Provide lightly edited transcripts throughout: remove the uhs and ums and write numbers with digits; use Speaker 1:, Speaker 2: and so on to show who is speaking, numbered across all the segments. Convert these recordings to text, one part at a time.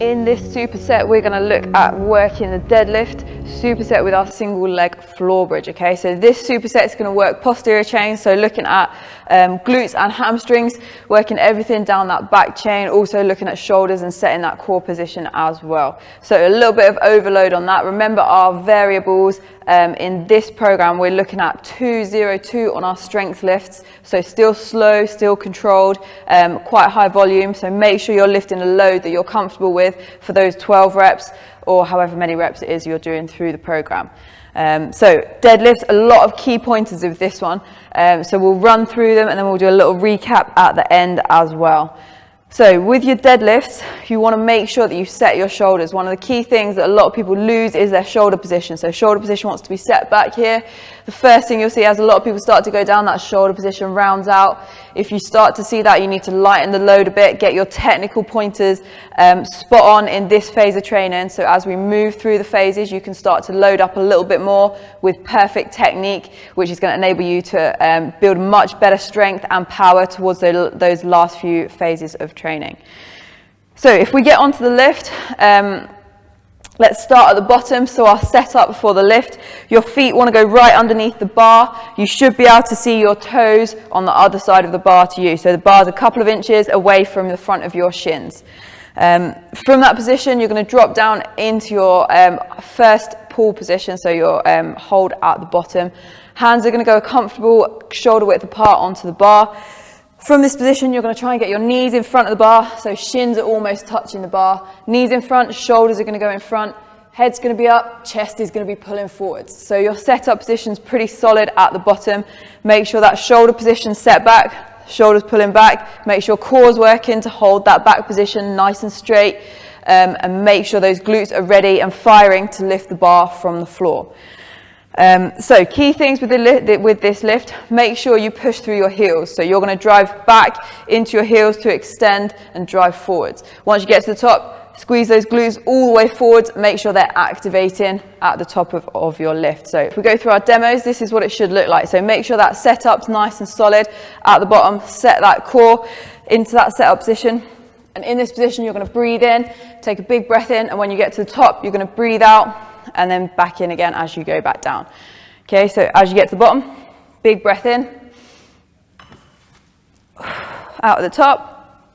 Speaker 1: In this superset, we're going to look at working the deadlift superset with our single leg floor bridge. Okay, so this superset is going to work posterior chain, so looking at glutes and hamstrings, working everything down that back chain, also looking at shoulders and setting that core position as well. So a little bit of overload on that. Remember our variables in this program, we're looking at 202 on our strength lifts, so still slow, still controlled, quite high volume, so make sure you're lifting a load that you're comfortable with for those 12 reps or however many reps it is you're doing through the program. So deadlifts, a lot of key pointers with this one, so we'll run through them and then we'll do a little recap at the end as well. So with your deadlifts, you want to make sure that you set your shoulders. One of the key things that a lot of people lose is their shoulder position. So shoulder position wants to be set back here. The first thing you'll see as a lot of people start to go down, that shoulder position rounds out. If you start to see that, you need to lighten the load a bit, get your technical pointers spot on in this phase of training. So as we move through the phases, you can start to load up a little bit more with perfect technique, which is going to enable you to build much better strength and power towards those last few phases of training. So if we get onto the lift, let's start at the bottom. So our setup for the lift, your feet want to go right underneath the bar. You should be able to see your toes on the other side of the bar to you. So the bar's a couple of inches away from the front of your shins. From that position, you're going to drop down into your first pull position, so your hold at the bottom. Hands are going to go a comfortable shoulder width apart onto the bar. From this position, you're going to try and get your knees in front of the bar, so shins are almost touching the bar. Knees in front, shoulders are going to go in front, head's going to be up, chest is going to be pulling forwards. So your setup position's pretty solid at the bottom. Make sure that shoulder position's set back, shoulders pulling back. Make sure core's working to hold that back position nice and straight, and make sure those glutes are ready and firing to lift the bar from the floor. So key things with this lift, make sure you push through your heels. So you're going to drive back into your heels to extend and drive forwards. Once you get to the top, squeeze those glutes all the way forwards, make sure they're activating at the top of your lift. So if we go through our demos, this is what it should look like. So make sure that setup's nice and solid at the bottom, set that core into that setup position. And in this position, you're going to breathe in, take a big breath in, and when you get to the top, you're going to breathe out and then back in again as you go back down. Okay, so as you get to the bottom, big breath in, out at the top,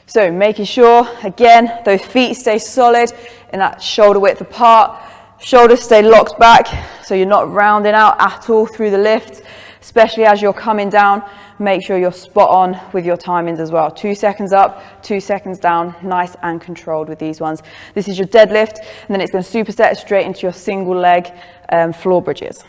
Speaker 1: so making sure, again, those feet stay solid in that shoulder width apart, shoulders stay locked back, so you're not rounding out at all through the lift. Especially as you're coming down, make sure you're spot on with your timings as well. 2 seconds up, 2 seconds down, nice and controlled with these ones. This is your deadlift, and then it's going to superset straight into your single leg floor bridges.